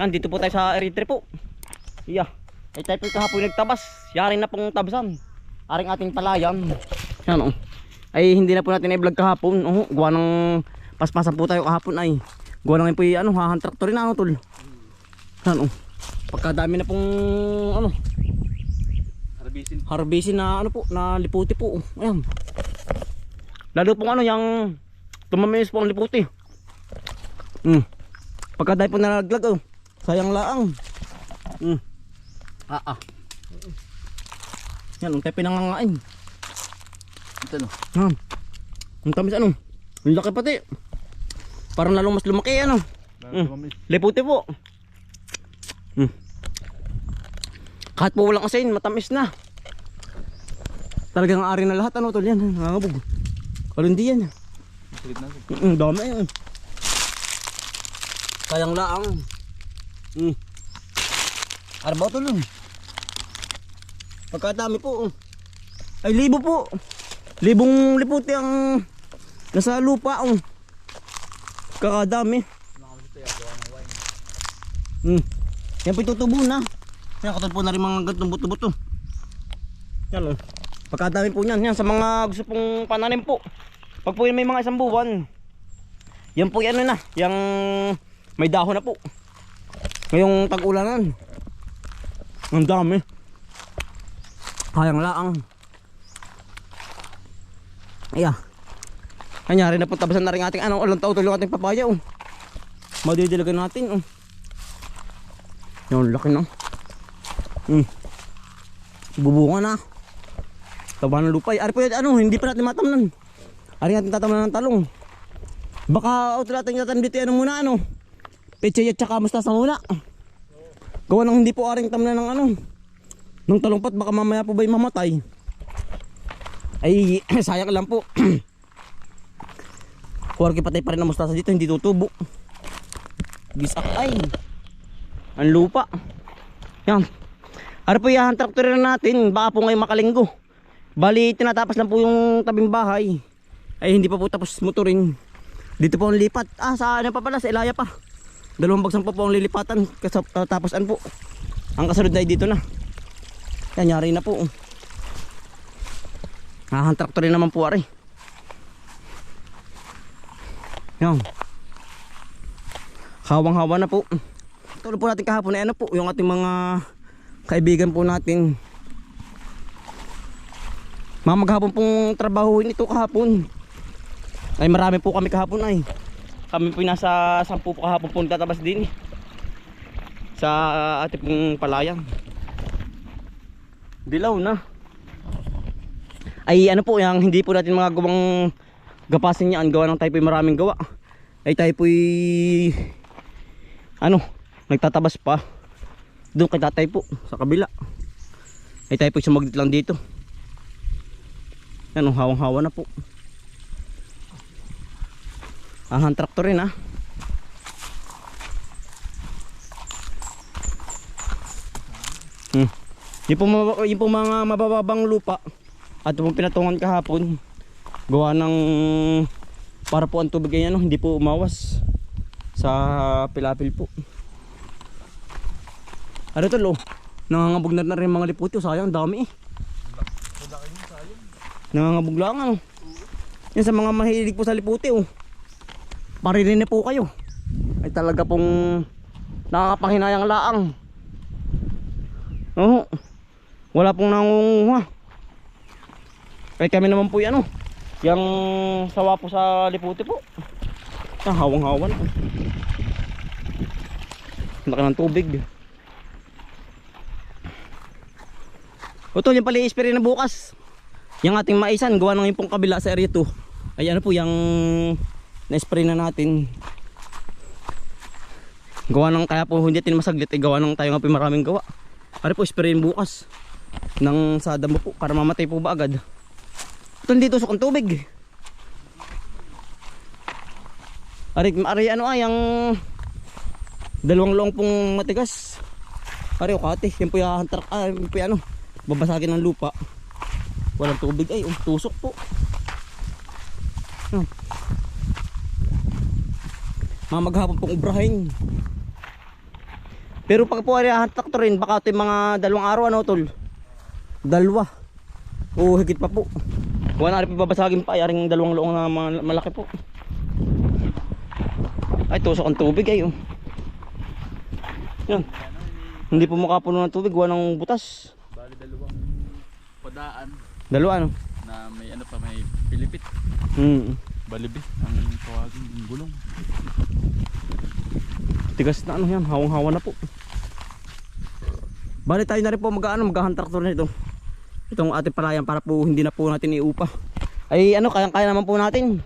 Dito po tayo sa area 3 po. Iya. Ay tayo po kahapon nagtabas. Yari na pong tabasan. Aring ating palayan. Yan oh. Ay hindi na po natin i-vlog kahapon. Oh, gawa ng paspasan po tayo kahapon ay. Gawa lang po yung ano, hahan traktor rin ano tol. Yan oh. Pagkadami na pong ano, harbisin na ano po, na liputi po. Ayan. Lalo pong ano, yung tumamis po ang liputi. Pagkadami po nalaglag oh. Sayang laang. Yan, ang tayo pinangangain. Ito no. Yan. Ang tamis ano. Ang laki pati. Parang lalong mas lumaki ano. Liputi po. Kahit po walang asin, matamis na. Talagang ari na lahat ano tol yan. Nangangabog. Kalundi yan. Dami yan. Sayang laang. Arabaw tol yun. Pagkadami po. Ay libo po. Libong liputi ang nasa lupa. Kakadami. Yan po itutubo na. Yan katulad po na rin mga gantong buto-buto. Yan o. Pagkadami po yan. Yan sa mga gusto pong pananim po. Pag po may mga isang buwan. Yan po yan na. Yang may dahon na po. Ngayong tag-ulanan. Ang dami. Hayang laang. Ayan. Kanyari na po tabasan na rin ating ano. Alang tao tuloy ating papaya o. Madidilagan natin o. Yan laki na. Bubunga na. Taba ng lupa. Ari po yan ano. Hindi pa natin matamnan. Ari natin tatamnan ng talong. Baka utol natin tatanim dito ano muna ano. Pechay at saka mustasa muna. Gawa nang hindi po aring tamnan ng ano. Nung talongpat baka mamaya po ba'y mamatay. Ay sayang lang po. Kuwarki patay pa rin ang mustasa dito. Hindi tutubo. Gisak ay. Ang lupa. Yan. Ano po yung traktor na natin. Baka po ngayon makalinggo. Bali tinatapas lang po yung tabing bahay. Ay hindi pa po tapos motorin. Dito po ang lipat. Sa ano pa pala, sa Ilaya pa. 2 bagsan po ang lilipatan. Tapasan po. Ang kasunod na dito na. Yan, yari na po. Ang traktor rin naman po ari. Yan. Hawang-hawa na po. Tulad po natin kahapon ay ano po, yung ating mga kaibigan po natin. Maghapon pong trabahuin ito kahapon. Ay marami po kami kahapon ay. Kami po nasa 10 po kahapon po tatabas din sa ating pong palayan. Dilaw na. Ay ano po, yung hindi po natin mga gawang gapasin niyan, gawa ng tayo po maraming gawa. Ay tayo po ano, nagtatabas pa. Doon kay tatay po sa kabila. Ay tayo po sumaglit lang dito. Yan, hawang-hawa na po. Ahan traktor rin ha. Yung po mga mabababang lupa at yung pinatungan kahapon gawa ng para po ang tubig ay ano, hindi po umawas sa pilapil po. Ano to lo? Nangangabog na rin mga liputi. Sayang, dami eh. Nangangabog lang ano. Yan sa mga mahilig po sa liputi oh. Paririn po kayo. Ay talaga pong nakakapanginayang laang. Oo. Wala pong nangunguha. Ay kami naman po yan oh. Yang sawa po sa liputi po. Hawang-hawan po. Laki ng tubig. Utol, yung pala i-spray na bukas. Yung ating maisan, gawa ng yung pong kabila sa area 2. Ay ano po, yung na-spray na natin. Gawa ng, kaya po hindi natin masaglit, gawa ng tayo nga po maraming gawa. Ari po, sprayin bukas ng sa damo po, para mamatay po ba agad. Utol, dito sukang tubig. Ari ano yung 2 long pong matigas. Ari o kati, yan po yung truck, yan po yung ano, babasagin ng lupa. Walang tubig ay tusok po. Mamaghapon pong ubrahin. Pero pag po ari traktorin, baka ito yung mga 2 araw ano tol. 2. O higit pa po. Wala na rin babasagin pa, yaring 2 loong na malaki po. Ay, tusok ang tubig ay oh. Yan. Hindi po makapuno ng tubig, wala ng butas. Bali 2 padaan 2 ano? na may ano pa, may pilipit. Balibi ang tawagin, yung gulong. Tigas na ano yan, hawang-hawa na po. Bali tayo na rin po maghahan traktor na ito. Itong ating palayan para po hindi na po natin iupa. Ay ano, kayang-kaya naman po natin.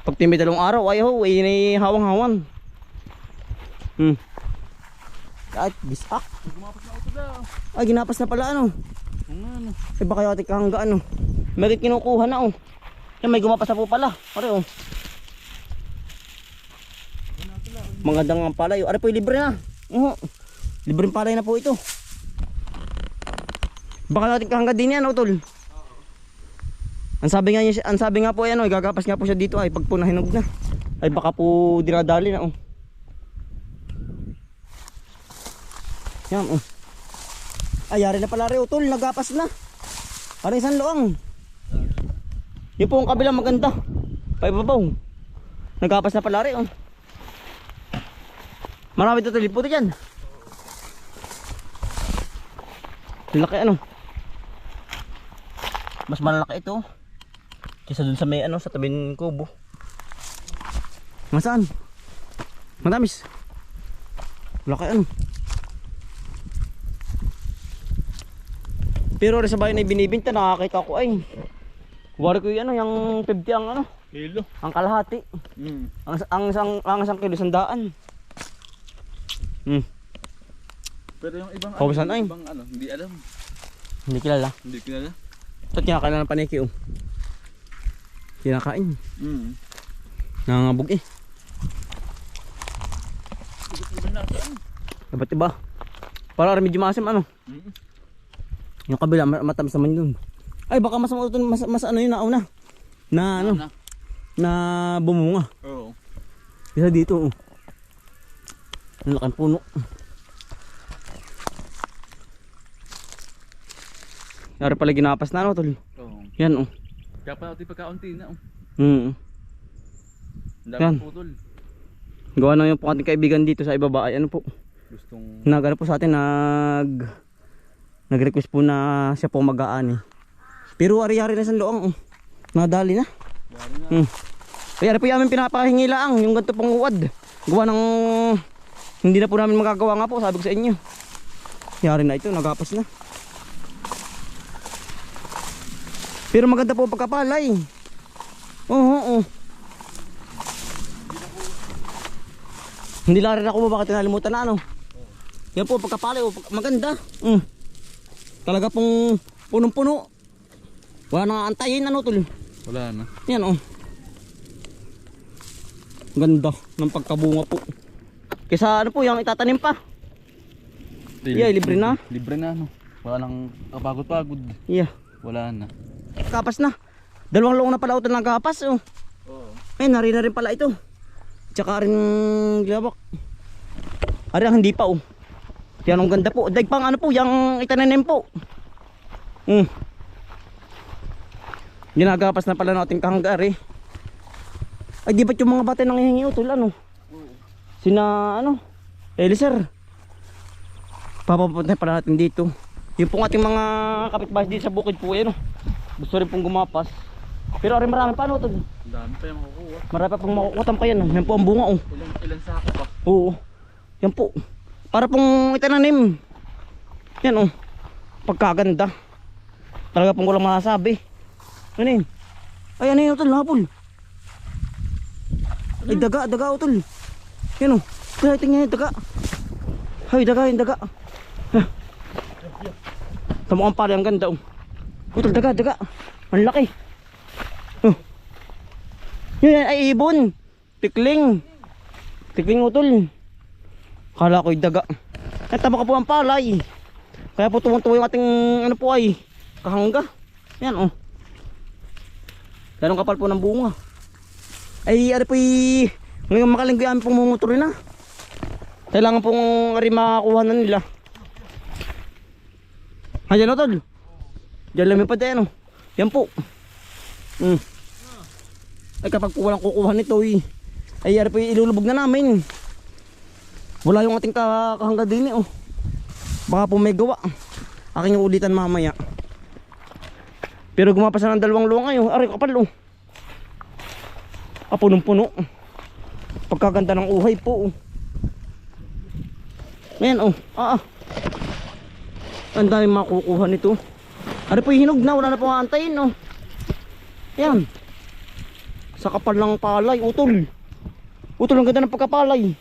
Pag timid 2 araw, ay ho, ay hawang-hawan. Ay, bisak. Gumapas na auto daw. Ay, ginapas na pala ano. Ano? Ay, baka yung ating kahangga ano. May kinukuha na oh. Yan, may gumapas na po pala. Pare oh. Magandang palay. Are po libre na. Libreng palay na po ito. Baka natin kahangga din yan, tol. Ang sabi nga po ay ano, gagapas nga po siya dito ay pag po nahinog na. Ay baka po dinadali na oh. Yan oh. Ay yari na pala rin tol, nagapas na. Parang isang loang. Yung po ang kabila maganda. Paibabaw. Nagapas na pala rin oh. Marami ito tol, puti dyan. Laki ano. Mas malaki ito kaysa dun sa may ano, sa tabing kubo. Masaan? Matamis. Laki ano. Pero rin sa bayan ay binibinta, nakakita ko ay. Wari ko yung ano, yung 50 ang ano. Kilo. Ang kalahati. Ang isang kilo, 100. Pero yung ibang Kawasan ay. ibang ano, hindi alam. Hindi kilala. Hindi kilala. Ito kinakain na ng paniki oh. Kinakain. Nangangabog eh. Dapat iba. Para medyo maasim ano. Yung kabila matamis naman yun. Ay baka mas ano yun nauna. Na ano. Na bumunga. Oo. Isa dito oh. Ang laking puno. Yari pala ginapas na ano tol. Oo. Yan oh. Kaya pa natin pagkaunti na oh. Yan. Dami putol. Gawa na yung po ating kaibigan dito sa ibaba ay ano po. Gustong Nagano po sa atin nag-request po na siya po mag-aani. Pero ari-ari na sa loong oh. Nadali na. dami na. Kaya po yung aming pinapahingi lang yung ganito pong uwad. Gawa ng hindi na po namin magagawa nga po, sabi ko sa inyo. Yari na ito, nagapas na. Pero maganda po pagkapalay. Oo. Hindi lang rin ako bakit tinalimutan na ano. Yan po pagkapalay, maganda. Talaga pong punong-puno. Wala nang antayin ano tol. Wala na. Yan oh. Ganda ng pagkabunga po. Kesa ano po yung itatanim pa. Yeah, libre na. Libre na no. Wala nang kapagod-pagod. Yeah. Wala na. Kapas na. 2 loong na pala ito ng kapas oh. Oo. Ay nari na rin pala ito. Tsaka rin gilabak. Ari ang hindi pa oh. Yan ang ganda po. Daig pang ano po yung itananim po. Ginagapas na pala natin kahanggar eh. Ay di ba't yung mga bata nanghihingi utol ano? Sina ano? Eliser. Papapunta pala natin dito. Yung pong ating mga kapitbahay dito sa bukid po yan oh. Gusto rin pong gumapas. Pero rin marami pa ano utol. Dami pa yung makukuha. Marami pa pong makukutan pa yan oh. Yan po ang bunga oh. Ilan sako pa? Oo. Yan po. Para pong itananim. Yan oh. Pagkaganda. Talaga pong walang masasabi. Ano yun? Ay ano yun utol, hapol. Ay daga utol. Yan oh. Tingnan yun daga. Ay daga yung daga. Sa mukhang pala ang ganda oh. Utol daga. Ang laki. Oh. Yun ay ibon. Tikling utol. Kala ko yung daga. Ay tama ka po ang palay. Kaya po tuwang-tuwa yung ating ano po ay kahangga. Yan oh. Ganong kapal po ng bunga. Ay ano po ngayong makalinggo yung aming pong mumotor na. Kailangan pong rin makakuha na nila. Ayan o tol. Diyan lumipad eh ano. Yan po. Ay kapag po walang kukuha nito ay yari po ilulubog na namin. Wala yung ating kahangga din eh oh. Baka po may gawa. Aking ulitan mamaya. Pero gumapas na ng dalawang luwang ngayon. Aray kapal oh. Punong-puno. Pagkaganda ng uhay po oh. Ayan oh. Ang dami makukuha nito. Aray po hinog na. Wala na pong aantayin oh. Ayan. Sa kapal ng palay. Utol. Utol ang ganda ng pagkapalay.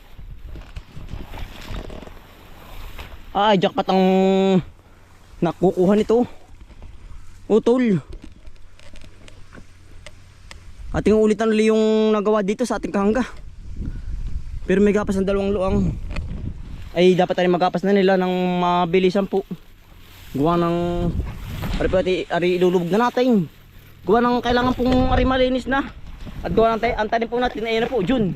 Ay jackpot ang nakukuha nito. Utol. Ating ulitan ulit yung nagawa dito sa ating kahangga. Pero may gapas ng dalawang luang. Ay dapat tayo magapas na nila ng mabilisan po. Gawa ng ari ilulubog na natin. Gawa ng kailangan pong ari malinis na. At gawa ng ang tanim po natin ay na po June.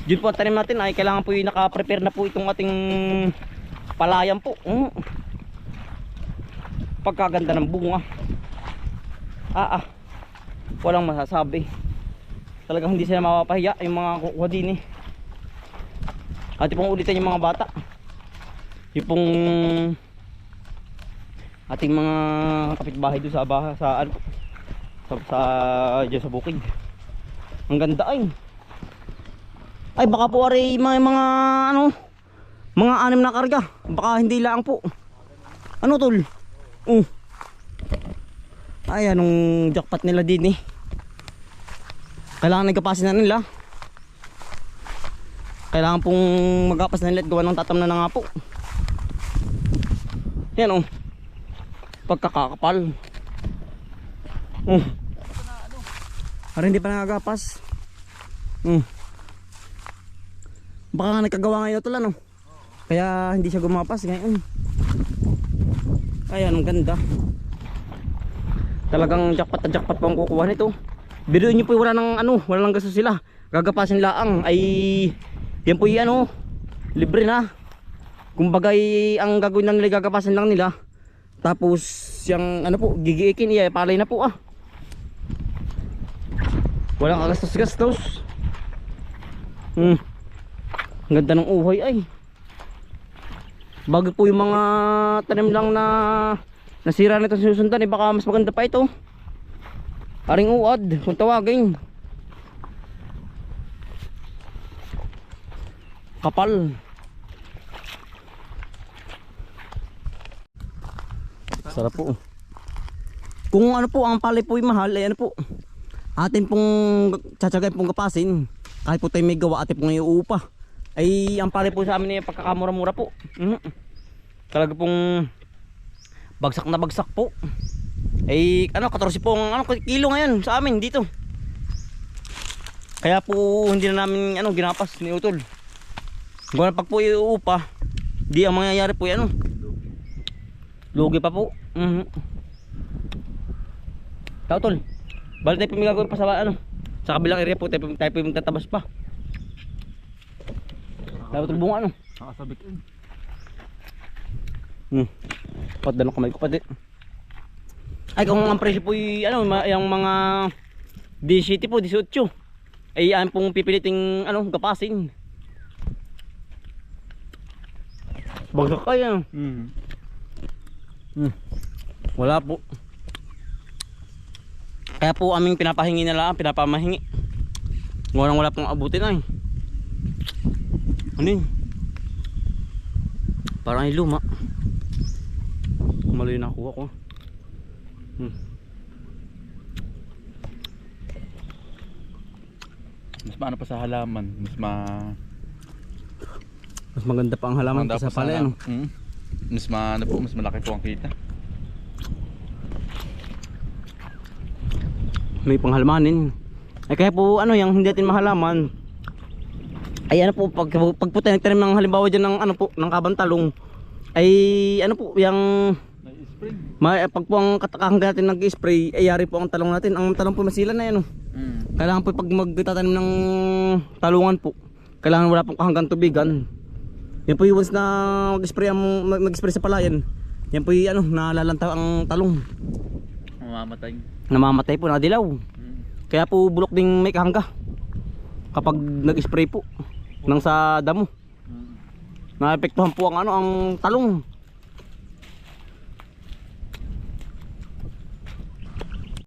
June po ang tanim natin ay kailangan po yung naka-prepare na po itong ating palayan po. Pagkaganda ng bunga. Walang masasabi. Talagang hindi sila mapapahiya yung mga kukuha din eh. At pong ulitan yung mga bata. Yung pong ating mga kapitbahay doon sa bahay sa dyan sa bukid. Ang ganda ay. Ay baka po ari mga mga 6 na karga. Baka hindi lang po. Ano tol? Ay anong jackpot nila din eh. Kailangan nagkapasin na nila. Kailangan pong magapas na nila at gawa ng tatamnan na nga po. Yan oh. Pagkakakapal. Para hindi pa nagagapas. Baka nga nagkagawa ngayon ito lang no. Kaya hindi siya gumapas ngayon. Ayan ang ganda. Talagang jackpot na jackpot po ang kukuha nito. Biruin nyo po wala nang gasto sila. Gagapasin laang ay yan po yung libre na. Kumbaga ang gagawin lang nila gagapasin lang nila. Tapos yung gigiikin palay na po Walang kagastos-gastos. Ang ganda ng uhoy ay. Bago po yung mga tanim lang na nasira nito sinusundan baka mas maganda pa ito. Aring uad kung tawagin. Kapal. Sarap po. Kung ang palay po ay mahal ay atin pong tsatsagay pong gapasin. Kahit po tayo may gawa atin pong iuupa. Ay ang palay po sa amin ay pagkakamura-mura po. Talaga pong bagsak na bagsak po. Ay 14 pong kilo ngayon sa amin dito. Kaya po hindi na namin ginapas ni Utol. Kung pag po iuupa, di ang mangyayari po lugi pa po. Utol. Balik tayo po may gagawin pa sa kabilang area po tayo po magtatabas pa. Utol bunga Nakasabit Patdan kamay ko pa din. Ay kung ang presyo po yung mga 17 po 18 ay yan pong pipiliting gapasin. Bagsak kaya. Wala po. Kaya po aming pinapahingi na lang, pinapamahingi. Wala pong abutin ay. Parang ay luma. Mali na kuha ko. Mas maano pa sa halaman, mas maganda pa ang halaman pa sa palay mas malaki po ang kita. May panghalamanin. Ay kaya po yung hindi natin mahalaman. Ay pag po tayo nagtanim ng halimbawa dyan ng ng kabantalong ay yung pag po ang katakahangga natin nag-spray ay yari po ang talong natin. Ang talong po masila na kailangan po pag magtatanim ng talungan po kailangan wala pong kahanggang tubigan. Yan po yung once na mag-spray sa palayan, yan po yung ano, nalalanta ang talong. Mamamatay. Namamatay po, nadilaw. Hmm. Kaya po bulok ding may kahangga kapag nag-spray po nang sa damo. Hmm. Naapektuhan po ang ano, ang talong.